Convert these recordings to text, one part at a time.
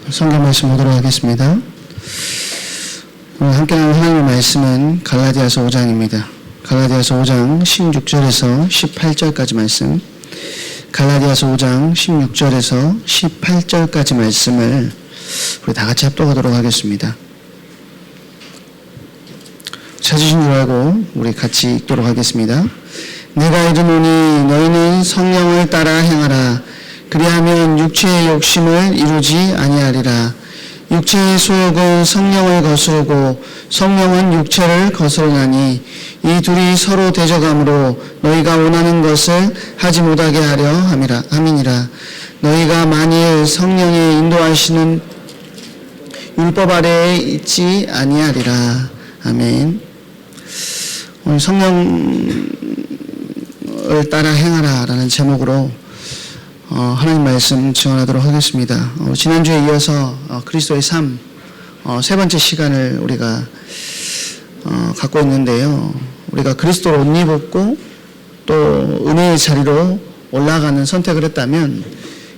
성경 말씀 보도록 하겠습니다. 오늘 함께 나눌 하나님의 말씀은 갈라디아서 5장입니다. 갈라디아서 5장 16절에서 18절까지 말씀, 갈라디아서 5장 16절에서 18절까지 말씀을 우리 다 같이 합독하도록 하겠습니다. 찾으신 줄 알고 우리 같이 읽도록 하겠습니다. 내가 이르노니 너희는 성령을 따라 행하라. 그리하면 육체의 욕심을 이루지 아니하리라. 육체의 소욕은 성령을 거스르고 성령은 육체를 거스르나니 이 둘이 서로 대적함으로 너희가 원하는 것을 하지 못하게 하려 함이니라. 너희가 만일 성령의 인도하시는 율법 아래에 있지 아니하리라. 아멘. 오늘 성령을 따라 행하라 라는 제목으로 하나님 말씀 증언하도록 하겠습니다. 지난주에 이어서 그리스도의 삶 세 번째 시간을 우리가 갖고 있는데요. 우리가 그리스도로 옷 입었고 또 은혜의 자리로 올라가는 선택을 했다면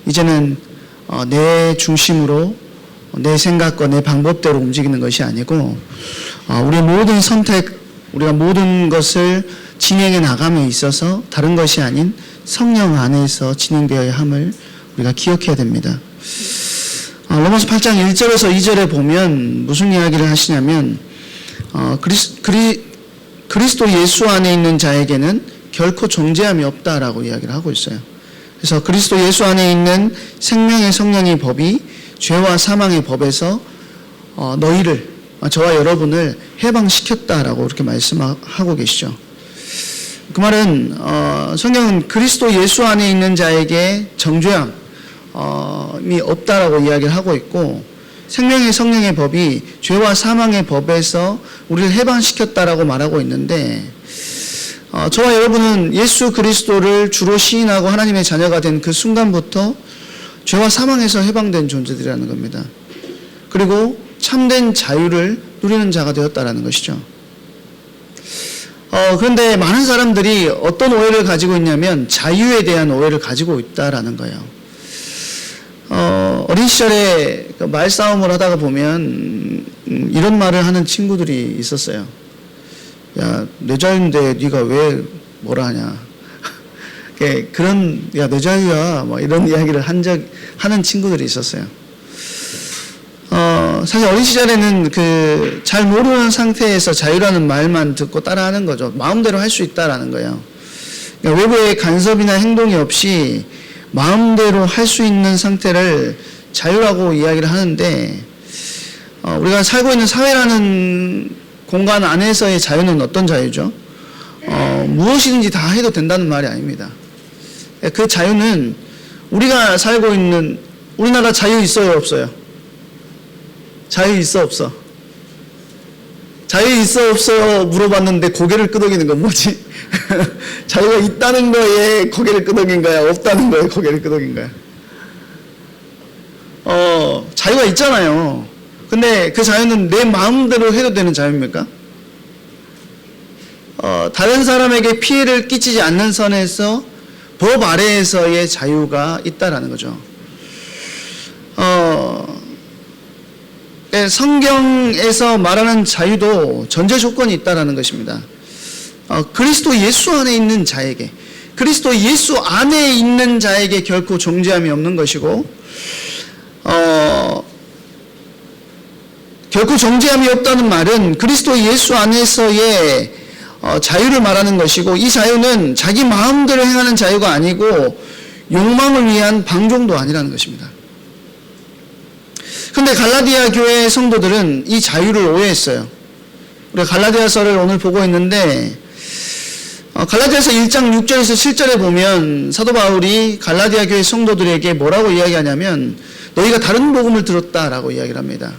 이제는 내 중심으로 내 생각과 내 방법대로 움직이는 것이 아니고 우리의 모든 선택, 우리가 모든 것을 진행해 나감에 있어서 다른 것이 아닌 성령 안에서 진행되어야 함을 우리가 기억해야 됩니다. 로마서 8장 1절에서 2절에 보면 무슨 이야기를 하시냐면 그리스도 예수 안에 있는 자에게는 결코 정죄함이 없다라고 이야기를 하고 있어요. 그래서 그리스도 예수 안에 있는 생명의 성령의 법이 죄와 사망의 법에서 너희를, 저와 여러분을 해방시켰다라고 이렇게 말씀하고 계시죠. 그 말은 성경은 그리스도 예수 안에 있는 자에게 정죄함이 없다라고 이야기를 하고 있고 생명의 성령의 법이 죄와 사망의 법에서 우리를 해방시켰다라고 말하고 있는데 저와 여러분은 예수 그리스도를 주로 시인하고 하나님의 자녀가 된 그 순간부터 죄와 사망에서 해방된 존재들이라는 겁니다. 그리고 참된 자유를 누리는 자가 되었다라는 것이죠. 그런데 많은 사람들이 어떤 오해를 가지고 있냐면 자유에 대한 오해를 가지고 있다라는 거예요. 어린 시절에 말싸움을 하다가 보면 이런 말을 하는 친구들이 있었어요. 야, 내 자유인데 네가 왜 뭐라 하냐. 그런, 야, 내 자유야. 뭐 이런 이야기를 하는 친구들이 있었어요. 사실 어린 시절에는 잘 모르는 상태에서 자유라는 말만 듣고 따라하는 거죠. 마음대로 할 수 있다라는 거예요. 그러니까 외부의 간섭이나 행동이 없이 마음대로 할 수 있는 상태를 자유라고 이야기를 하는데, 우리가 살고 있는 사회라는 공간 안에서의 자유는 어떤 자유죠? 무엇이든지 다 해도 된다는 말이 아닙니다. 그 자유는 우리가 살고 있는, 우리나라 자유 있어요, 없어요? 자유 있어, 없어? 자유 있어, 없어요? 물어봤는데 고개를 끄덕이는 건 뭐지? 자유가 있다는 거에 고개를 끄덕인 거야? 없다는 거에 고개를 끄덕인 거야? 자유가 있잖아요. 근데 그 자유는 내 마음대로 해도 되는 자유입니까? 다른 사람에게 피해를 끼치지 않는 선에서 법 아래에서의 자유가 있다라는 거죠. 성경에서 말하는 자유도 전제 조건이 있다라는 것입니다. 그리스도 예수 안에 있는 자에게, 그리스도 예수 안에 있는 자에게 결코 정죄함이 없는 것이고, 결코 정죄함이 없다는 말은 그리스도 예수 안에서의 자유를 말하는 것이고, 이 자유는 자기 마음대로 행하는 자유가 아니고 욕망을 위한 방종도 아니라는 것입니다. 그런데 갈라디아 교회 성도들은 이 자유를 오해했어요. 우리가 갈라디아서를 오늘 보고 있는데 갈라디아서 1장 6절에서 7절에 보면 사도 바울이 갈라디아 교회 성도들에게 뭐라고 이야기하냐면 너희가 다른 복음을 들었다라고 이야기를 합니다.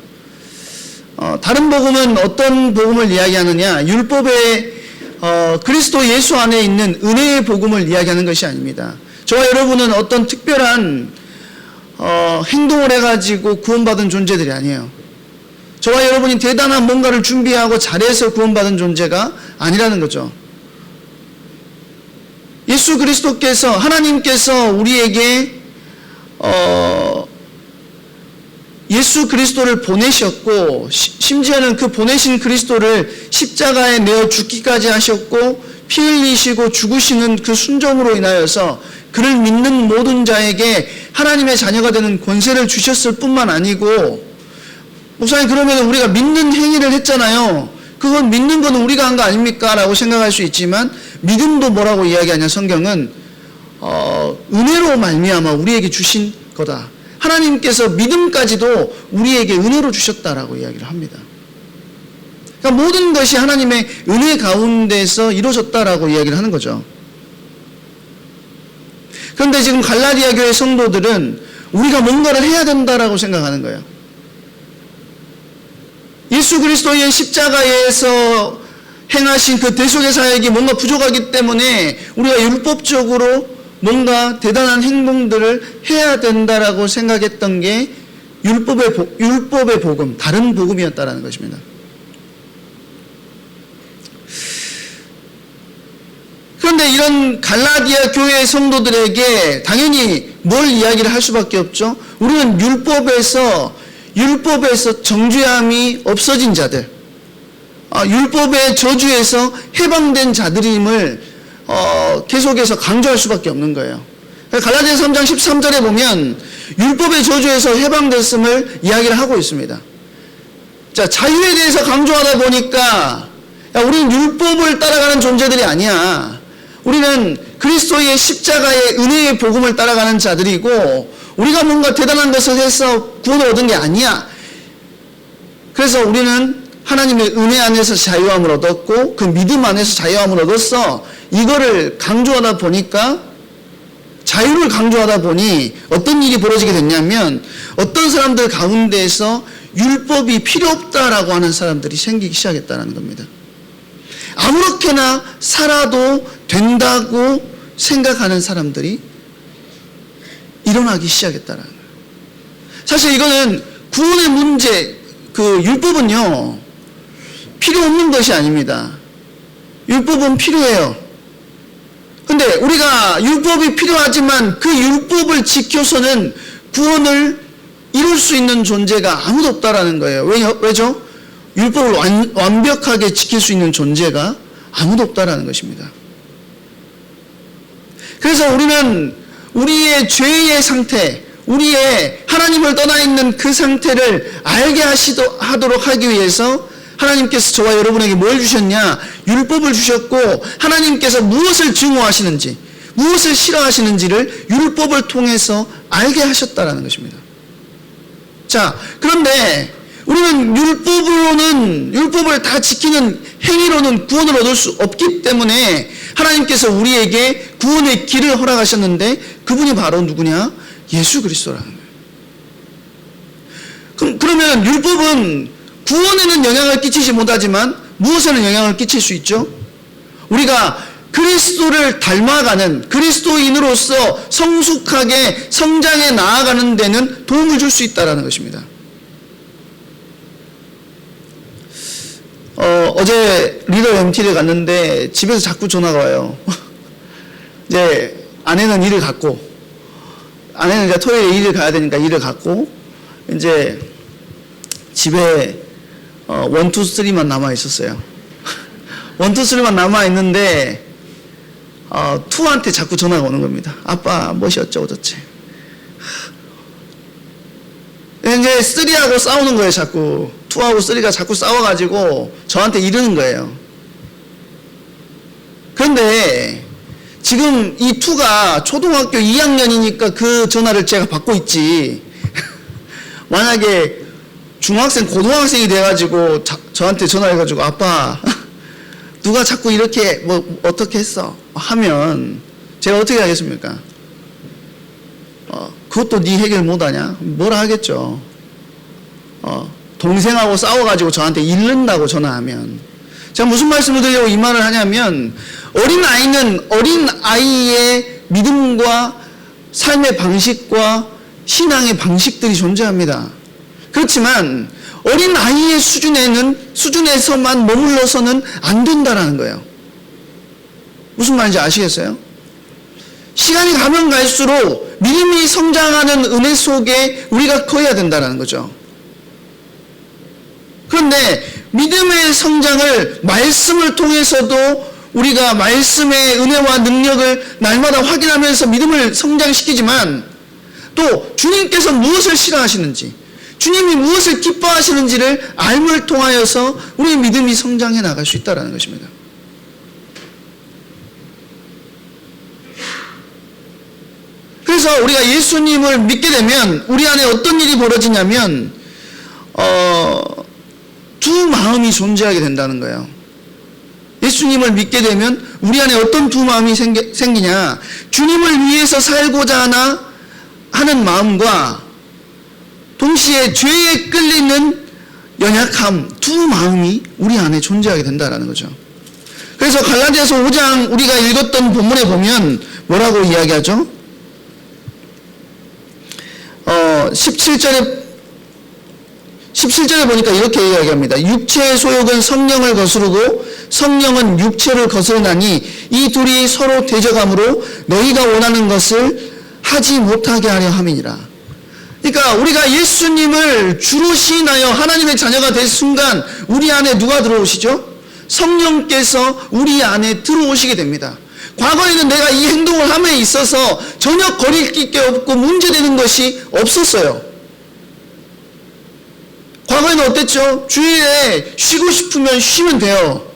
다른 복음은 어떤 복음을 이야기하느냐? 율법의 그리스도 예수 안에 있는 은혜의 복음을 이야기하는 것이 아닙니다. 저와 여러분은 어떤 특별한 행동을 해가지고 구원받은 존재들이 아니에요. 저와 여러분이 대단한 뭔가를 준비하고 잘해서 구원받은 존재가 아니라는 거죠. 예수 그리스도께서, 하나님께서 우리에게 예수 그리스도를 보내셨고 심지어는 그 보내신 그리스도를 십자가에 내어 죽기까지 하셨고 피 흘리시고 죽으시는 그 순종으로 인하여서 그를 믿는 모든 자에게 하나님의 자녀가 되는 권세를 주셨을 뿐만 아니고, 목사님 그러면 우리가 믿는 행위를 했잖아요. 그건 믿는 건 우리가 한 거 아닙니까? 라고 생각할 수 있지만, 믿음도 뭐라고 이야기하냐, 성경은 은혜로 말미암아 우리에게 주신 거다. 하나님께서 믿음까지도 우리에게 은혜로 주셨다라고 이야기를 합니다. 그러니까 모든 것이 하나님의 은혜 가운데서 이루어졌다라고 이야기를 하는 거죠. 그런데 지금 갈라디아 교회 성도들은 우리가 뭔가를 해야 된다라고 생각하는 거예요. 예수 그리스도의 십자가에서 행하신 그 대속의 사역이 뭔가 부족하기 때문에 우리가 율법적으로 뭔가 대단한 행동들을 해야 된다라고 생각했던 게 율법의 복음, 다른 복음이었다라는 것입니다. 그런데 이런 갈라디아 교회 성도들에게 당연히 뭘 이야기를 할 수밖에 없죠. 우리는 율법에서 정죄함이 없어진 자들, 율법의 저주에서 해방된 자들임을 계속해서 강조할 수밖에 없는 거예요. 갈라디아 3장 13절에 보면 율법의 저주에서 해방됐음을 이야기를 하고 있습니다. 자, 자유에 대해서 강조하다 보니까 우리는 율법을 따라가는 존재들이 아니야. 우리는 그리스도의 십자가의 은혜의 복음을 따라가는 자들이고, 우리가 뭔가 대단한 것을 해서 구원을 얻은 게 아니야. 그래서 우리는 하나님의 은혜 안에서 자유함을 얻었고 그 믿음 안에서 자유함을 얻었어. 이거를 강조하다 보니까, 자유를 강조하다 보니 어떤 일이 벌어지게 됐냐면, 어떤 사람들 가운데에서 율법이 필요 없다라고 하는 사람들이 생기기 시작했다는 겁니다. 아무렇게나 살아도 된다고 생각하는 사람들이 일어나기 시작했다는 거예요. 사실 이거는 구원의 문제, 그 율법은요 필요 없는 것이 아닙니다. 율법은 필요해요. 근데 우리가 율법이 필요하지만 그 율법을 지켜서는 구원을 이룰 수 있는 존재가 아무도 없다라는 거예요. 왜죠? 율법을 완벽하게 지킬 수 있는 존재가 아무도 없다라는 것입니다. 그래서 우리는 우리의 죄의 상태, 우리의 하나님을 떠나 있는 그 상태를 알게 하도록 하기 위해서 하나님께서 저와 여러분에게 뭘 주셨냐? 율법을 주셨고, 하나님께서 무엇을 증오하시는지, 무엇을 싫어하시는지를 율법을 통해서 알게 하셨다라는 것입니다. 자, 그런데 우리는 율법을 다 지키는 행위로는 구원을 얻을 수 없기 때문에 하나님께서 우리에게 구원의 길을 허락하셨는데, 그분이 바로 누구냐? 예수 그리스도라는 거예요. 그러면 율법은 구원에는 영향을 끼치지 못하지만 무엇에는 영향을 끼칠 수 있죠? 우리가 그리스도를 닮아가는, 그리스도인으로서 성숙하게 성장해 나아가는 데는 도움을 줄 수 있다는 것입니다. 어제 리더 MT를 갔는데 집에서 자꾸 전화가 와요. 이제 아내는 일을 갔고, 아내는 이제 토요일에 일을 가야 되니까 일을 갔고, 이제 집에 1, 2, 3만 남아 있었어요. 1, 2, 3만 남아 있는데 2한테 자꾸 전화가 오는 겁니다. 아빠 뭐시 어쩌고저쩌. 이제 3하고 싸우는 거예요. 자꾸 2하고 3가 자꾸 싸워가지고 저한테 이르는 거예요. 그런데 지금 이 2가 초등학교 2학년이니까 그 전화를 제가 받고 있지, 만약에 중학생, 고등학생이 돼가지고 저한테 전화해가지고 아빠 누가 자꾸 이렇게 뭐 어떻게 했어 하면 제가 어떻게 하겠습니까? 그것도 네 해결 못하냐? 뭐라 하겠죠. 동생하고 싸워가지고 저한테 잃는다고 전화하면. 제가 무슨 말씀을 드리려고 이 말을 하냐면, 어린아이는 어린아이의 믿음과 삶의 방식과 신앙의 방식들이 존재합니다. 그렇지만 어린아이의 수준에서만 머물러서는 안 된다라는 거예요. 무슨 말인지 아시겠어요? 시간이 가면 갈수록 믿음이 성장하는 은혜 속에 우리가 커야 된다는 거죠. 그런데 믿음의 성장을 말씀을 통해서도 우리가 말씀의 은혜와 능력을 날마다 확인하면서 믿음을 성장시키지만, 또 주님께서 무엇을 싫어하시는지, 주님이 무엇을 기뻐하시는지를 알물 통하여서 우리의 믿음이 성장해 나갈 수 있다는 것입니다. 그래서 우리가 예수님을 믿게 되면 우리 안에 어떤 일이 벌어지냐면 두 마음이 존재하게 된다는 거예요. 예수님을 믿게 되면 우리 안에 어떤 두 마음이 생기냐, 주님을 위해서 살고자 하는 마음과 동시에 죄에 끌리는 연약함, 두 마음이 우리 안에 존재하게 된다는 거죠. 그래서 갈라디아서 5장 우리가 읽었던 본문에 보면 뭐라고 이야기하죠? 17절에 보니까 이렇게 이야기합니다. 육체의 소욕은 성령을 거스르고 성령은 육체를 거스르나니 이 둘이 서로 대적함으로 너희가 원하는 것을 하지 못하게 하려 함이니라. 그러니까 우리가 예수님을 주로 시인하여 하나님의 자녀가 될 순간 우리 안에 누가 들어오시죠? 성령께서 우리 안에 들어오시게 됩니다. 과거에는 내가 이 행동을 함에 있어서 전혀 거릴 게 없고 문제되는 것이 없었어요. 과거에는 어땠죠? 주일에 쉬고 싶으면 쉬면 돼요.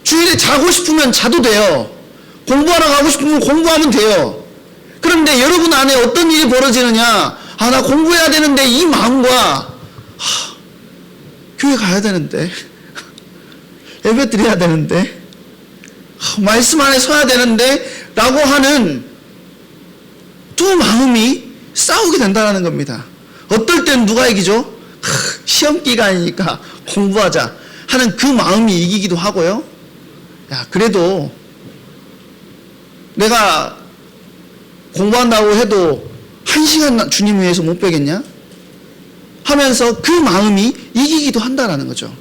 주일에 자고 싶으면 자도 돼요. 공부하러 가고 싶으면 공부하면 돼요. 그런데 여러분 안에 어떤 일이 벌어지느냐? 나 공부해야 되는데 이 마음과 교회 가야 되는데 예배 드려야 되는데 말씀 안에 서야 되는데 라고 하는 두 마음이 싸우게 된다는 겁니다. 어떨 땐 누가 이기죠? 시험 기간이니까 공부하자 하는 그 마음이 이기기도 하고요. 야, 그래도 내가 공부한다고 해도 1시간 주님 위해서 못 빼겠냐? 하면서 그 마음이 이기기도 한다는 거죠.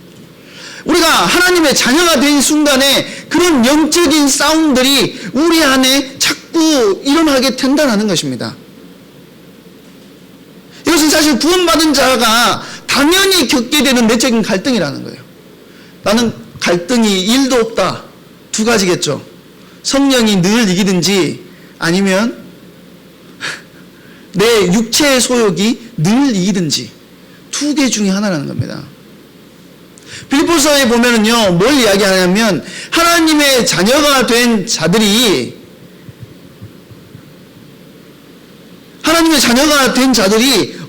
우리가 하나님의 자녀가 된 순간에 그런 영적인 싸움들이 우리 안에 자꾸 일어나게 된다는 것입니다. 이것은 사실 구원받은 자가 당연히 겪게 되는 내적인 갈등이라는 거예요. 나는 갈등이 1도 없다. 두 가지겠죠. 성령이 늘 이기든지 아니면 내 육체의 소욕이 늘 이기든지 두 개 중에 하나라는 겁니다. 빌립보서에 보면은요, 뭘 이야기하냐면 하나님의 자녀가 된 자들이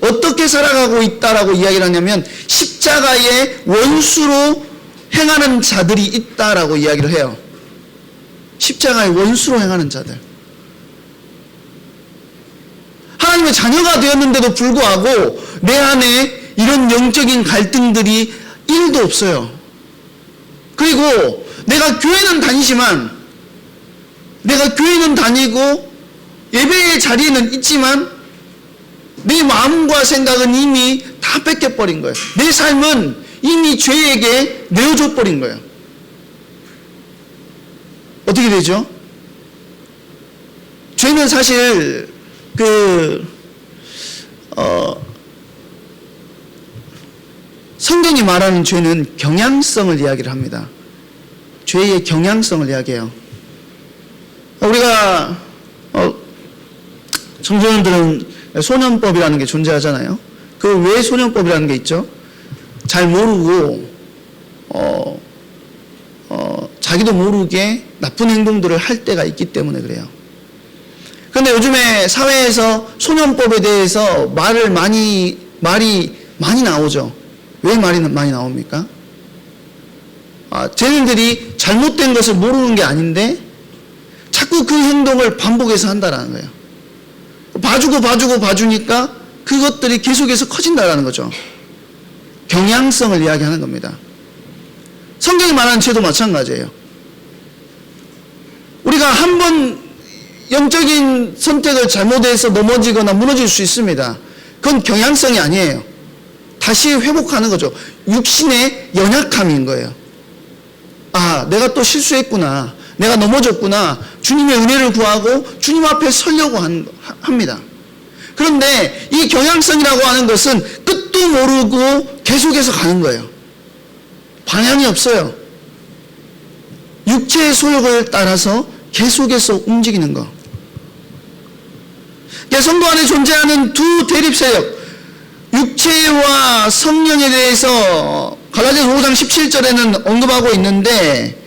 어떻게 살아가고 있다라고 이야기를 하냐면 십자가의 원수로 행하는 자들이 있다라고 이야기를 해요. 십자가의 원수로 행하는 자들. 하나님의 자녀가 되었는데도 불구하고 내 안에 이런 영적인 갈등들이 1도 없어요. 그리고 내가 교회는 다니고 예배의 자리에는 있지만 내 마음과 생각은 이미 다 뺏겨버린 거예요. 내 삶은 이미 죄에게 내어줘 버린 거예요. 어떻게 되죠? 죄는 사실 성경이 말하는 죄는 경향성을 이야기를 합니다. 죄의 경향성을 이야기해요. 우리가 청소년들은 소년법이라는 게 존재하잖아요. 그 왜 소년법이라는 게 있죠? 잘 모르고 자기도 모르게 나쁜 행동들을 할 때가 있기 때문에 그래요. 그런데 요즘에 사회에서 소년법에 대해서 말이 많이 나오죠. 왜 말이 많이 나옵니까? 쟤네들이 잘못된 것을 모르는 게 아닌데 자꾸 그 행동을 반복해서 한다는 거예요. 봐주니까 그것들이 계속해서 커진다는 거죠. 경향성을 이야기하는 겁니다. 성경이 말하는 죄도 마찬가지예요. 우리가 한번 영적인 선택을 잘못해서 넘어지거나 무너질 수 있습니다. 그건 경향성이 아니에요. 다시 회복하는 거죠. 육신의 연약함인 거예요. 내가 또 실수했구나. 내가 넘어졌구나. 주님의 은혜를 구하고 주님 앞에 서려고 합니다. 그런데 이 경향성이라고 하는 것은 끝도 나도 모르고 계속해서 가는 거예요. 방향이 없어요. 육체의 소욕을 따라서 계속해서 움직이는 거. 성도 안에 존재하는 두 대립 세력, 육체와 성령에 대해서 갈라디아서 5장 17절에는 언급하고 있는데,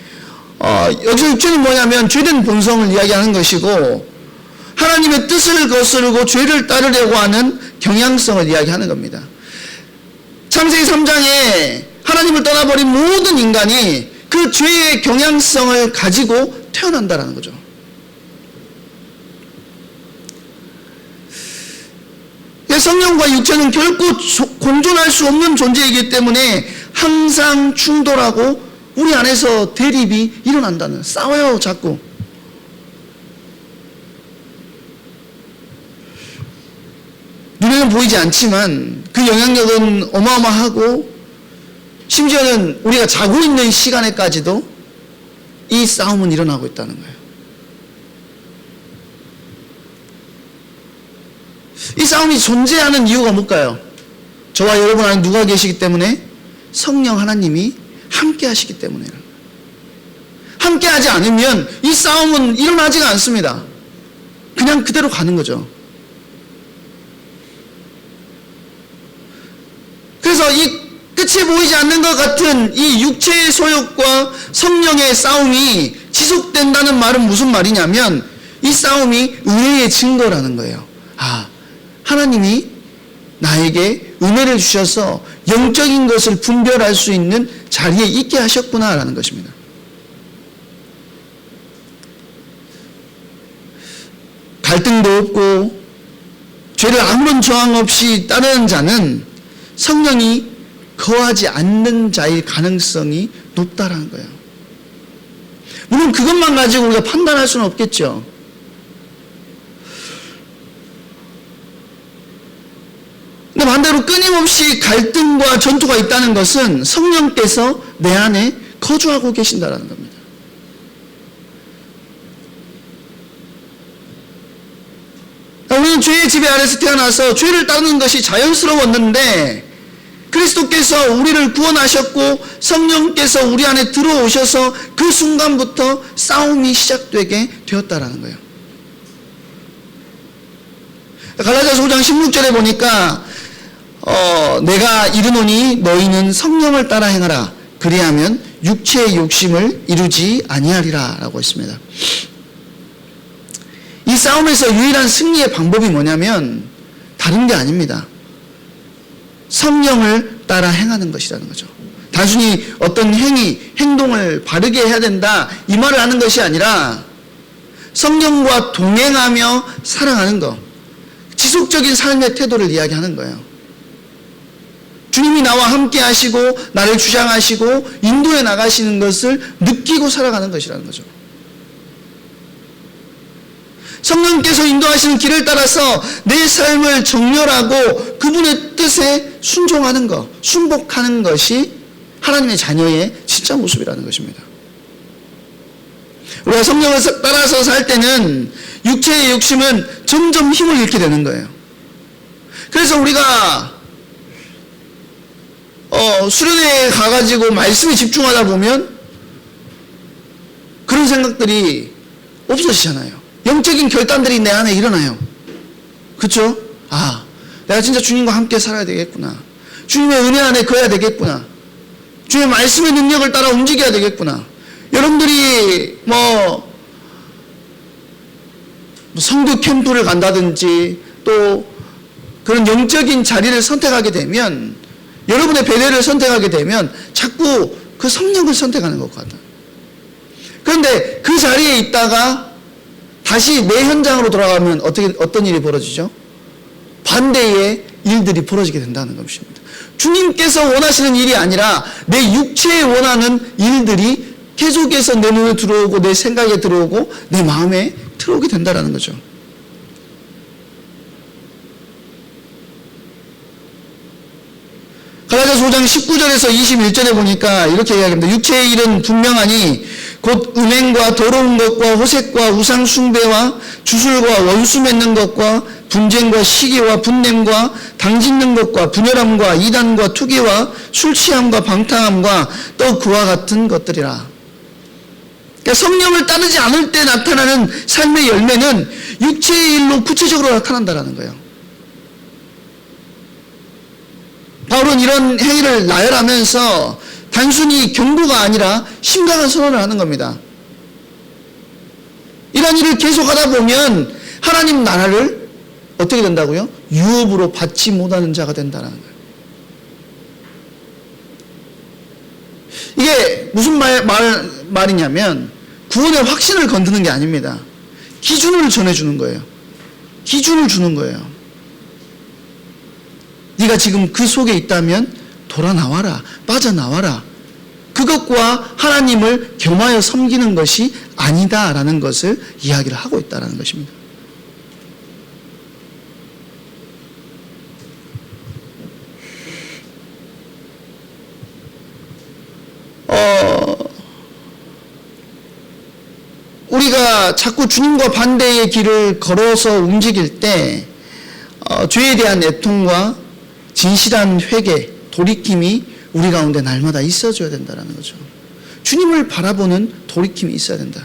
여기서 육체는 뭐냐면 죄된 본성을 이야기하는 것이고, 하나님의 뜻을 거스르고 죄를 따르려고 하는 경향성을 이야기하는 겁니다. 창세기 3장에 하나님을 떠나버린 모든 인간이 그 죄의 경향성을 가지고 태어난다는 거죠. 성령과 육체는 결코 공존할 수 없는 존재이기 때문에 항상 충돌하고 우리 안에서 대립이 일어난다는, 싸워요 자꾸. 눈에는 보이지 않지만 그 영향력은 어마어마하고, 심지어는 우리가 자고 있는 시간에까지도 이 싸움은 일어나고 있다는 거예요. 이 싸움이 존재하는 이유가 뭘까요? 저와 여러분 안에 누가 계시기 때문에? 성령 하나님이 함께 하시기 때문에. 함께 하지 않으면 이 싸움은 일어나지가 않습니다. 그냥 그대로 가는 거죠. 그래서 이 끝이 보이지 않는 것 같은 이 육체의 소욕과 성령의 싸움이 지속된다는 말은 무슨 말이냐면, 이 싸움이 은혜의 증거라는 거예요. 하나님이 나에게 은혜를 주셔서 영적인 것을 분별할 수 있는 자리에 있게 하셨구나라는 것입니다. 갈등도 없고 죄를 아무런 저항 없이 따르는 자는 성령이 거하지 않는 자의 가능성이 높다라는 거예요. 물론 그것만 가지고 우리가 판단할 수는 없겠죠. 근데 반대로 끊임없이 갈등과 전투가 있다는 것은 성령께서 내 안에 거주하고 계신다는 겁니다. 우리는 죄의 지배 아래서 태어나서 죄를 따르는 것이 자연스러웠는데, 그리스도께서 우리를 구원하셨고 성령께서 우리 안에 들어오셔서 그 순간부터 싸움이 시작되게 되었다라는 거예요. 갈라디아서 5장 16절에 보니까 내가 이르노니 너희는 성령을 따라 행하라. 그리하면 육체의 욕심을 이루지 아니하리라 라고 했습니다. 이 싸움에서 유일한 승리의 방법이 뭐냐면 다른 게 아닙니다. 성령을 따라 행하는 것이라는 거죠. 단순히 어떤 행동을 바르게 해야 된다 이 말을 하는 것이 아니라 성령과 동행하며 사랑하는 것, 지속적인 삶의 태도를 이야기하는 거예요. 주님이 나와 함께 하시고 나를 주장하시고 인도해 나가시는 것을 느끼고 살아가는 것이라는 거죠. 성령께서 인도하시는 길을 따라서 내 삶을 정렬하고 그분의 뜻에 순종하는 것, 순복하는 것이 하나님의 자녀의 진짜 모습이라는 것입니다. 우리가 성령을 따라서 살 때는 육체의 욕심은 점점 힘을 잃게 되는 거예요. 그래서 우리가 수련회에 가가지고 말씀에 집중하다 보면 그런 생각들이 없어지잖아요. 영적인 결단들이 내 안에 일어나요. 그렇죠? 내가 진짜 주님과 함께 살아야 되겠구나. 주님의 은혜 안에 거해야 되겠구나. 주님의 말씀의 능력을 따라 움직여야 되겠구나. 여러분들이 성교 캠프를 간다든지 또 그런 영적인 자리를 선택하게 되면, 여러분의 배려를 선택하게 되면 자꾸 그 성령을 선택하는 것 같아요. 그런데 그 자리에 있다가 다시 내 현장으로 돌아가면 어떤 일이 벌어지죠? 반대의 일들이 벌어지게 된다는 것입니다. 주님께서 원하시는 일이 아니라 내 육체에 원하는 일들이 계속해서 내 눈에 들어오고 내 생각에 들어오고 내 마음에 들어오게 된다는 거죠. 갈라디아서 5장 19절에서 21절에 보니까 이렇게 이야기합니다. 육체의 일은 분명하니 곧 음행과 더러운 것과 호색과 우상 숭배와 주술과 원수 맺는 것과 분쟁과 시기와 분냄과 당짓는 것과 분열함과 이단과 투기와 술 취함과 방탕함과 또 그와 같은 것들이라. 그러니까 성령을 따르지 않을 때 나타나는 삶의 열매는 육체의 일로 구체적으로 나타난다는 거예요. 바울은 이런 행위를 나열하면서 단순히 경고가 아니라 심각한 선언을 하는 겁니다. 이런 일을 계속하다 보면 하나님 나라를 어떻게 된다고요? 유업으로 받지 못하는 자가 된다는 거예요. 이게 무슨 말이냐면 구원의 확신을 건드는 게 아닙니다. 기준을 전해주는 거예요. 기준을 주는 거예요. 네가 지금 그 속에 있다면 돌아 나와라, 빠져나와라. 그것과 하나님을 겸하여 섬기는 것이 아니다라는 것을 이야기를 하고 있다는 것입니다. 우리가 자꾸 주님과 반대의 길을 걸어서 움직일 때 죄에 대한 애통과 진실한 회개, 돌이킴이 우리 가운데 날마다 있어줘야 된다는 거죠. 주님을 바라보는 돌이킴이 있어야 된다.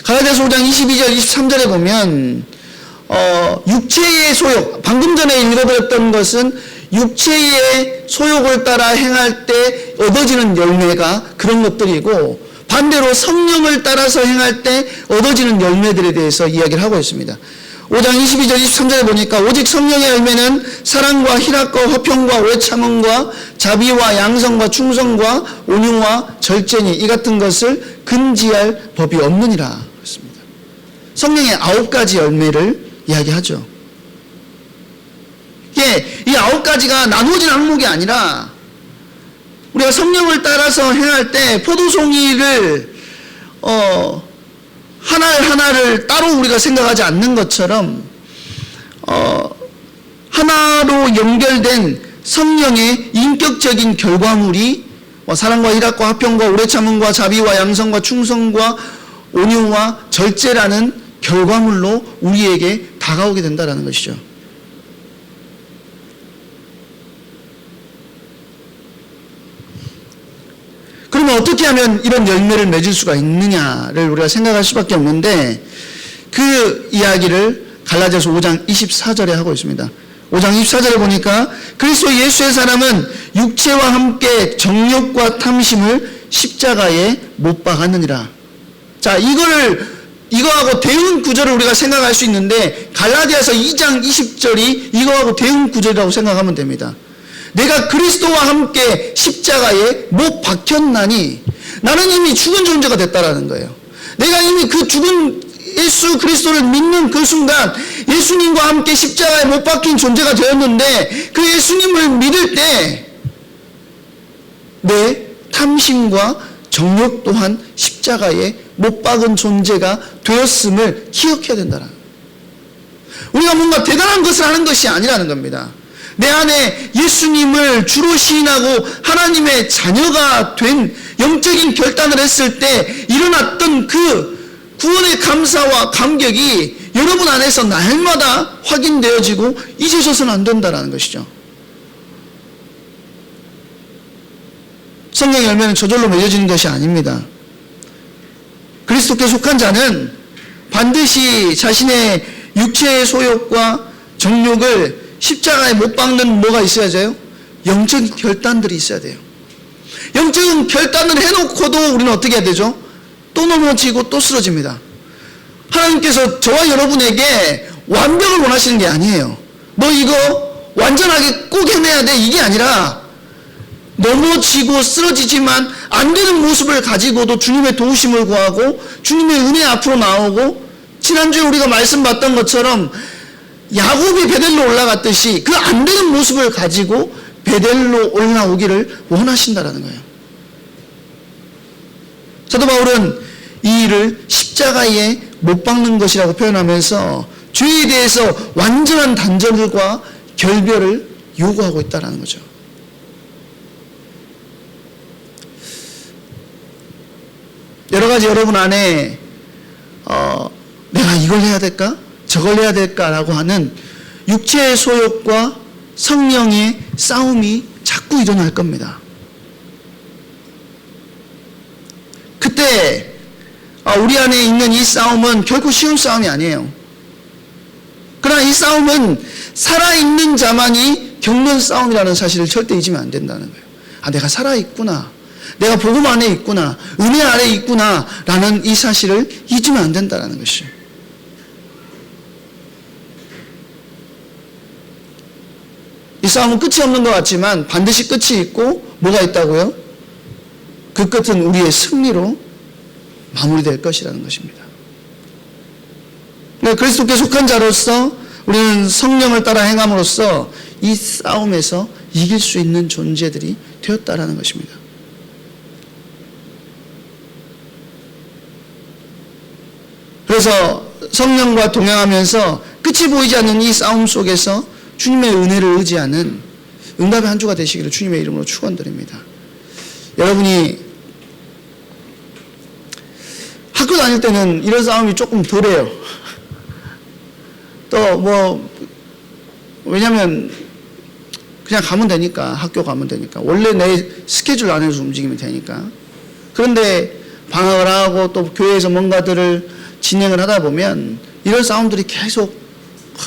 갈라디아서 5장 22절 23절에 보면 육체의 소욕, 방금 전에 읽어드렸던 것은 육체의 소욕을 따라 행할 때 얻어지는 열매가 그런 것들이고, 반대로 성령을 따라서 행할 때 얻어지는 열매들에 대해서 이야기를 하고 있습니다. 5장 22절 23절에 보니까 오직 성령의 열매는 사랑과 희락과 화평과 오래 참음과 자비와 양성과 충성과 온유와 절제니 이 같은 것을 금지할 법이 없느니라 그렇습니다. 성령의 9가지 열매를 이야기하죠. 이게 이 9가지가 나누어진 항목이 아니라 우리가 성령을 따라서 행할 때 포도송이를 하나를 따로 우리가 생각하지 않는 것처럼 하나로 연결된 성령의 인격적인 결과물이 사랑과 희락과 화평과 오래 참음과 자비와 양성과 충성과 온유와 절제라는 결과물로 우리에게 다가오게 된다는 것이죠. 그러면 어떻게 하면 이런 열매를 맺을 수가 있느냐를 우리가 생각할 수밖에 없는데, 그 이야기를 갈라디아서 5장 24절에 하고 있습니다. 5장 24절에 보니까 그리스도 예수의 사람은 육체와 함께 정욕과 탐심을 십자가에 못 박았느니라. 자, 이거하고 대응 구절을 우리가 생각할 수 있는데, 갈라디아서 2장 20절이 이거하고 대응 구절이라고 생각하면 됩니다. 내가 그리스도와 함께 십자가에 못 박혔나니, 나는 이미 죽은 존재가 됐다라는 거예요. 내가 이미 그 죽은 예수 그리스도를 믿는 그 순간 예수님과 함께 십자가에 못 박힌 존재가 되었는데, 그 예수님을 믿을 때 내 탐심과 정욕 또한 십자가에 못 박은 존재가 되었음을 기억해야 된다는 거예요. 우리가 뭔가 대단한 것을 하는 것이 아니라는 겁니다. 내 안에 예수님을 주로 시인하고 하나님의 자녀가 된 영적인 결단을 했을 때 일어났던 그 구원의 감사와 감격이 여러분 안에서 날마다 확인되어지고 잊으셔서는 안 된다는 것이죠. 성령의 열매는 저절로 맺어지는 것이 아닙니다. 그리스도께 속한 자는 반드시 자신의 육체의 소욕과 정욕을 십자가에 못 박는 뭐가 있어야 돼요? 영적인 결단들이 있어야 돼요. 영적인 결단을 해놓고도 우리는 어떻게 해야 되죠? 또 넘어지고 또 쓰러집니다. 하나님께서 저와 여러분에게 완벽을 원하시는 게 아니에요. 너 이거 완전하게 꼭 해내야 돼, 이게 아니라 넘어지고 쓰러지지만 안 되는 모습을 가지고도 주님의 도우심을 구하고 주님의 은혜 앞으로 나오고, 지난주에 우리가 말씀 봤던 것처럼 야곱이 베델로 올라갔듯이 그 안 되는 모습을 가지고 베델로 올라오기를 원하신다라는 거예요. 사도 바울은 이 일을 십자가에 못 박는 것이라고 표현하면서 죄에 대해서 완전한 단절과 결별을 요구하고 있다는 거죠. 여러 가지 여러분 안에 내가 이걸 해야 될까? 저걸 해야 될까라고 하는 육체의 소욕과 성령의 싸움이 자꾸 일어날 겁니다. 그때 우리 안에 있는 이 싸움은 결코 쉬운 싸움이 아니에요. 그러나 이 싸움은 살아있는 자만이 겪는 싸움이라는 사실을 절대 잊으면 안 된다는 거예요. 내가 살아있구나. 내가 복음 안에 있구나. 은혜 아래 있구나. 라는 이 사실을 잊으면 안 된다는 것이에요. 이 싸움은 끝이 없는 것 같지만 반드시 끝이 있고 뭐가 있다고요? 그 끝은 우리의 승리로 마무리될 것이라는 것입니다. 그리스도께 속한 자로서 우리는 성령을 따라 행함으로써 이 싸움에서 이길 수 있는 존재들이 되었다라는 것입니다. 그래서 성령과 동행하면서 끝이 보이지 않는 이 싸움 속에서 주님의 은혜를 의지하는 응답의 한 주가 되시기를 주님의 이름으로 축원드립니다. 여러분이 학교 다닐 때는 이런 싸움이 조금 덜해요. 또 왜냐면 그냥 가면 되니까, 학교 가면 되니까, 원래 내 스케줄 안에서 움직이면 되니까. 그런데 방학을 하고 또 교회에서 뭔가들을 진행을 하다 보면 이런 싸움들이 계속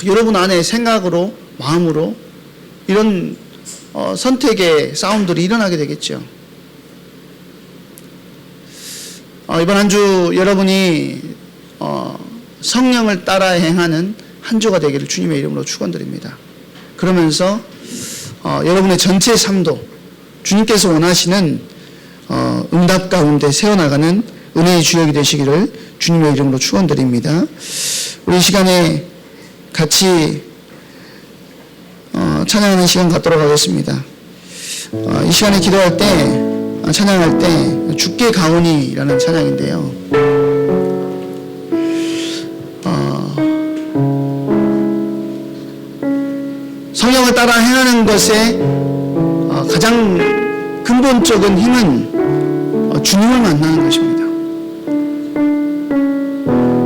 여러분 안에 생각으로, 마음으로 이런 선택의 싸움들이 일어나게 되겠죠. 이번 한 주 여러분이 성령을 따라 행하는 한 주가 되기를 주님의 이름으로 축원드립니다. 그러면서 여러분의 전체 삶도 주님께서 원하시는 응답 가운데 세워나가는 은혜의 주역이 되시기를 주님의 이름으로 축원드립니다. 우리 이 시간에 같이 찬양하는 시간 갖도록 하겠습니다. 이 시간에 기도할 때, 찬양할 때 주께 가오니라는 찬양인데요. 성령을 따라 행하는 것의 가장 근본적인 힘은 주님을 만나는 것입니다.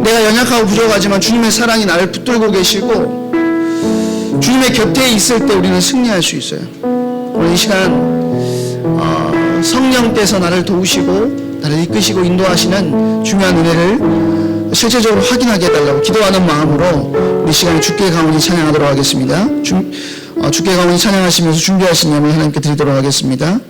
내가 연약하고 부족하지만 주님의 사랑이 나를 붙들고 계시고 주님의 곁에 있을 때 우리는 승리할 수 있어요. 오늘 이 시간 성령께서 나를 도우시고 나를 이끄시고 인도하시는 중요한 은혜를 실제적으로 확인하게 해달라고 기도하는 마음으로 우리 시간에 주께 가오니 찬양하도록 하겠습니다. 주께 가오니 찬양하시면서 준비하신 예물 하나님께 드리도록 하겠습니다.